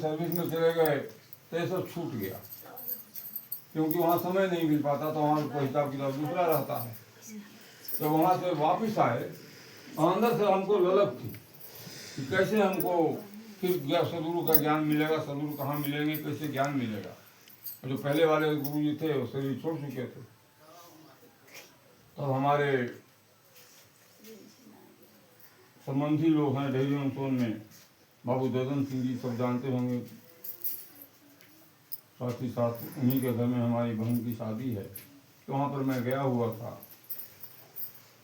Service में चले गए तो ये सब छूट गया, क्योंकि वहाँ समय नहीं मिल पाता, तो वहाँ कोई हिसाब किताब दूसरा रहता है। जब वहाँ से वापस आए, अंदर से हमको ललक थी कि कैसे हमको फिर सदगुरु का ज्ञान मिलेगा, सदगुरु कहाँ मिलेंगे, कैसे ज्ञान मिलेगा। जो पहले वाले गुरु जी थे वो शरीर छोड़ चुके थे। तब हमारे संबंधी लोग हैं डेहरी अंसोन में, बाबू ददन सिंह जी सब जानते होंगे, साथ ही साथ उन्हीं के घर में हमारी बहन की शादी है, तो वहाँ पर मैं गया हुआ था।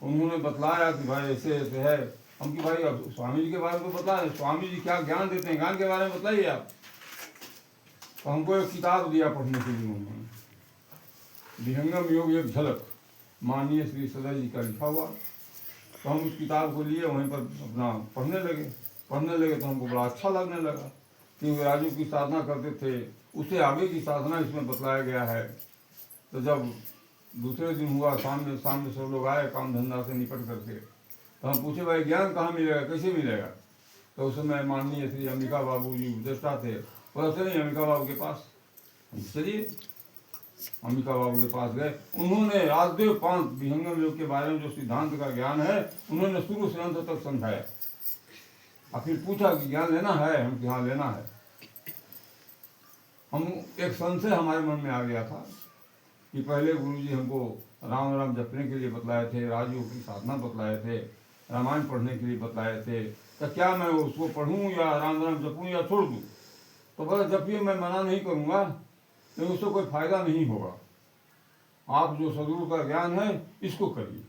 उन्होंने बतलाया कि भाई ऐसे ऐसे है। हम कि भाई अब स्वामी जी के बारे में तो बताएं, स्वामी जी क्या ज्ञान देते हैं, ज्ञान के बारे में बताइए आप। तो हमको एक किताब दिया पढ़ने के लिए उन्होंने, विहंगम योग एक झलक, माननीय श्री सदा जी का लिखा हुआ। तो हम उस किताब को लिए वहीं पर अपना पढ़ने लगे तो हमको बड़ा अच्छा लगने लगा, क्योंकि राजू की साधना करते थे, उससे आगे की साधना इसमें बतलाया गया है। तो जब दूसरे दिन हुआ, शाम में सब लोग आए काम धंधा से निपट करके, तो हम पूछे भाई ज्ञान कहाँ मिलेगा, कैसे मिलेगा। तो उस समय माननीय श्री अंबिका बाबू जी उपदेष्टा थे, बोला चलिए अंबिका बाबू के पास। चलिए अंबिका बाबू के पास गए। उन्होंने राजदेव पांच विहंगम योग के बारे में जो सिद्धांत का ज्ञान है, उन्होंने शुरू से अंत तक समझाया। और फिर पूछा कि ज्ञान लेना है, हम हाँ लेना है। हम एक संशय हमारे मन में आ गया था कि पहले गुरुजी हमको राम राम जपने के लिए बतलाए थे, राजयोग की साधना बतलाए थे, रामायण पढ़ने के लिए बतलाए थे, तो क्या मैं उसको पढ़ूं या राम राम जपूं या छोड़ दूं। तो बोला जपिए, मैं मना नहीं करूंगा, लेकिन उससे कोई फायदा नहीं होगा। आप जो सदगुरु का ज्ञान है इसको करिए।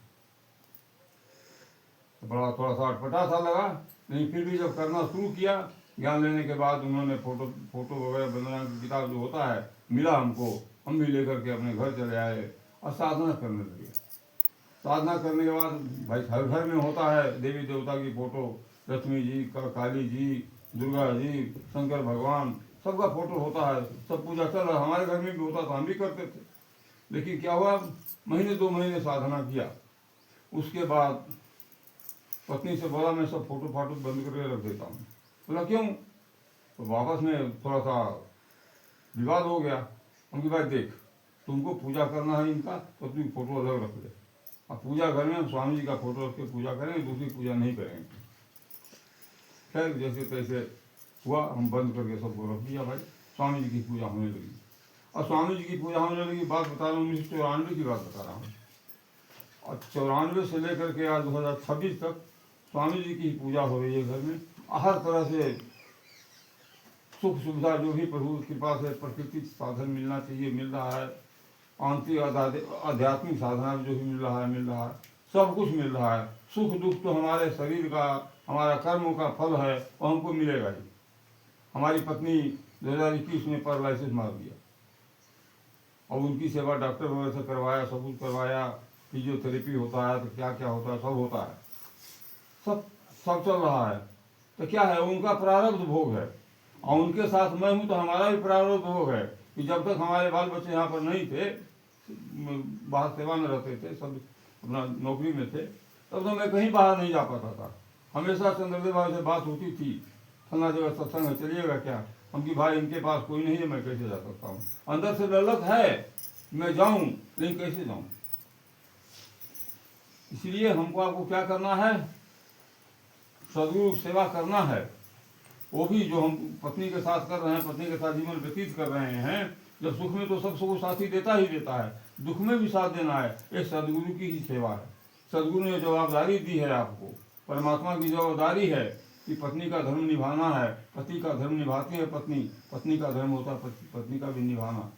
तो बड़ा थोड़ा सा अटपटा सा लगा, लेकिन फिर भी जब करना शुरू किया, ज्ञान लेने के बाद उन्होंने फोटो वगैरह वंदना की किताब जो होता है मिला हमको, हम भी लेकर के अपने घर चले आए और साधना करने लगे। साधना करने के बाद भाई हर घर में होता है देवी देवता की फोटो, लक्ष्मी जी का, काली जी, दुर्गा जी, शंकर भगवान, सबका फोटो होता है, सब पूजा चल रहा। हमारे घर में भी होता था, हम भी करते थे। लेकिन क्या हुआ, महीने 2 महीने साधना किया, उसके बाद पत्नी से बोला मैं सब फोटो फाटो बंद करके रख देता हूँ। बोला क्यों। तो वापस में थोड़ा सा विवाद हो गया। उनकी बात देख, तुमको पूजा करना है इनका तो तुम फोटो अलग रख ले, अब पूजा घर में स्वामी जी का फोटो रख के पूजा करेंगे, दूसरी पूजा नहीं करेंगे। खैर जैसे तैसे हुआ, हम बंद करके सबको रख दिया। भाई स्वामी जी की पूजा होने लगी, और स्वामी जी की पूजा होने लगी। बात बता रहा हूँ 1994 की बात बता रहा हूँ। और 94 से लेकर के आज 2026 तक स्वामी जी की पूजा हो रही है घर में। हर तरह से सुख सुविधा जो भी प्रभु की कृपा से प्राकृतिक साधन मिलना चाहिए मिल रहा है, आंतरिक आध्यात्मिक साधना जो भी मिल रहा है, सब कुछ मिल रहा है। सुख दुख तो हमारे शरीर का, हमारा कर्म का फल है, वो हमको मिलेगा ही। हमारी पत्नी 2021 में पैरालिसिस मार दिया, और उनकी सेवा डॉक्टर वगैरह से करवाया, सब कुछ करवाया, फिजियोथेरेपी होता है, तो क्या क्या होता है, सब होता है, सब चल रहा है। तो क्या है, उनका प्रारब्ध भोग है, और उनके साथ मैं हूँ तो हमारा भी प्रारब्ध भोग है कि जब तक हमारे बाल बच्चे यहाँ पर नहीं थे, बाहर सेवा में रहते थे, सब अपना नौकरी में थे, तब तो मैं कहीं बाहर नहीं जा पाता था। हमेशा चंद्रदेव भाई से बात होती थी, फलना जगह सत्संग है चलिएगा क्या। हम कि भाई इनके पास कोई नहीं है, मैं कैसे जा सकता हूँ। अंदर से ललक है मैं जाऊँ, लेकिन कैसे जाऊँ। इसलिए हमको आपको क्या करना है, सदगुरु सेवा करना है। वो भी जो हम पत्नी के साथ कर रहे हैं, पत्नी के साथ जीवन व्यतीत कर रहे हैं। जब सुख में तो सब सुख साथी देता ही देता है, दुख में भी साथ देना है, ये सदगुरु की ही सेवा है। सदगुरु ने जवाबदारी दी है आपको, परमात्मा की जवाबदारी है कि पत्नी का धर्म निभाना है। पति का धर्म निभाती है पत्नी, पत्नी का धर्म होता है पत्नी का भी निभाना।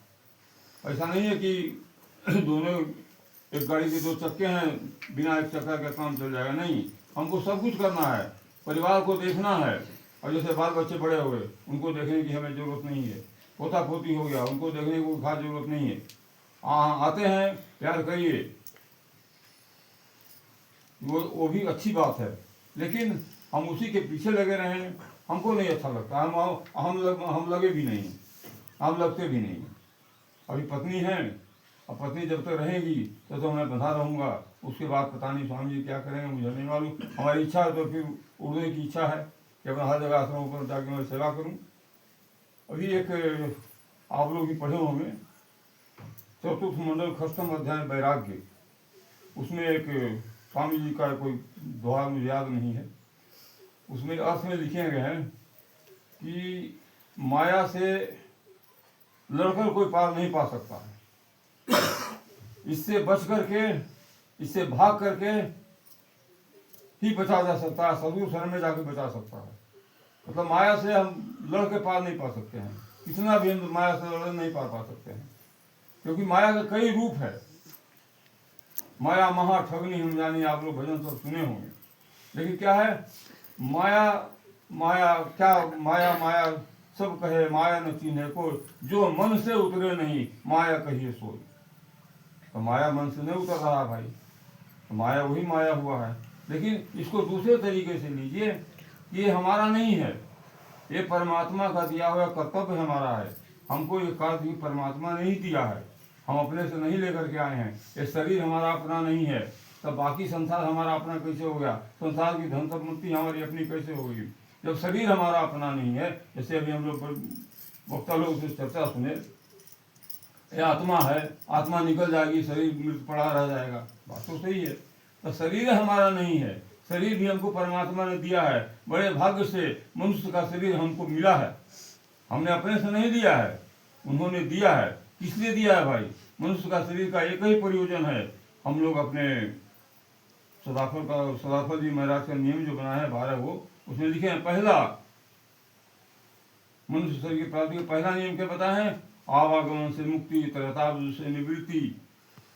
ऐसा नहीं है कि दोनों एक गाड़ी के 2 चक्के हैं, बिना एक चक्का का काम चल जाएगा, नहीं। हमको सब कुछ करना है, परिवार को देखना है। और जैसे बाल बच्चे बड़े हो गए, उनको देखने की हमें ज़रूरत नहीं है। पोता पोती हो गया, उनको देखने को खास ज़रूरत नहीं है। आते हैं प्यार करिए, वो भी अच्छी बात है, लेकिन हम उसी के पीछे लगे रहें, हमको नहीं अच्छा लगता। हम लगे भी नहीं, हम लगते भी नहीं। अभी पत्नी है, और पत्नी जब तक रहेगी तो मैं बंधा रहूँगा। उसके बाद पता नहीं स्वामी जी क्या करेंगे, मुझे नहीं मालूम। हमारी इच्छा है तो फिर उड़ने की इच्छा है कि अपना हर जगह आश्रमों पर जाकर मैं सेवा करूँ। अभी एक आप लोग भी पढ़े होंगे, चतुर्थ मंडल खष्टम अध्याय वैराग्य, उसमें एक स्वामी जी का कोई दोहा मुझे याद नहीं है, उसमें अर्थ में लिखे गए हैं कि माया से लड़कर कोई पार नहीं पा सकता है, इससे बच करके, इससे भाग करके ही बचा जा सकता है, सदगुरु शरण में जाके बचा सकता है। मतलब माया से हम लड़ के पार नहीं पा सकते हैं, कितना भी हम माया से लड़ नहीं पा सकते हैं, क्योंकि माया के कई रूप है। माया महा ठगनी हम जानी, आप लोग भजन सब सुने होंगे। लेकिन क्या है माया, माया क्या, माया माया सब कहे माया न चीन्हे को, जो मन से उतरे नहीं माया कहिए सोई। तो माया मन से नहीं उतर रहा भाई, तो माया वही माया हुआ है। लेकिन इसको दूसरे तरीके से लीजिए, ये हमारा नहीं है, ये परमात्मा का दिया हुआ कर्तव्य हमारा है। हमको ये कार्य परमात्मा नहीं दिया है, हम अपने से नहीं लेकर के आए हैं। ये शरीर हमारा अपना नहीं है, तब बाकी संसार हमारा अपना कैसे हो गया? संसार की धन संपत्ति हमारी अपनी कैसे होगी जब शरीर हमारा अपना नहीं है? जैसे अभी हम लोग वक्ता लोग से चर्चा सुने, ये आत्मा है, आत्मा निकल जाएगी, शरीर मृत पड़ा रह जाएगा, बात तो सही है। तो शरीर हमारा नहीं है, शरीर भी हमको परमात्मा ने दिया है। बड़े भाग्य से मनुष्य का शरीर हमको मिला है, हमने अपने से नहीं दिया है, उन्होंने दिया है। किस लिए दिया है भाई? मनुष्य का शरीर का एक ही प्रयोजन है, हम लोग अपने सदाफल जी महाराज का नियम जो बना है 12 वो, उसमें लिखे हैं पहला मनुष्य शरीर की प्राप्ति का पहला नियम क्या बताए हैं? आवागमन से मुक्ति, तरताप से निवृत्ति,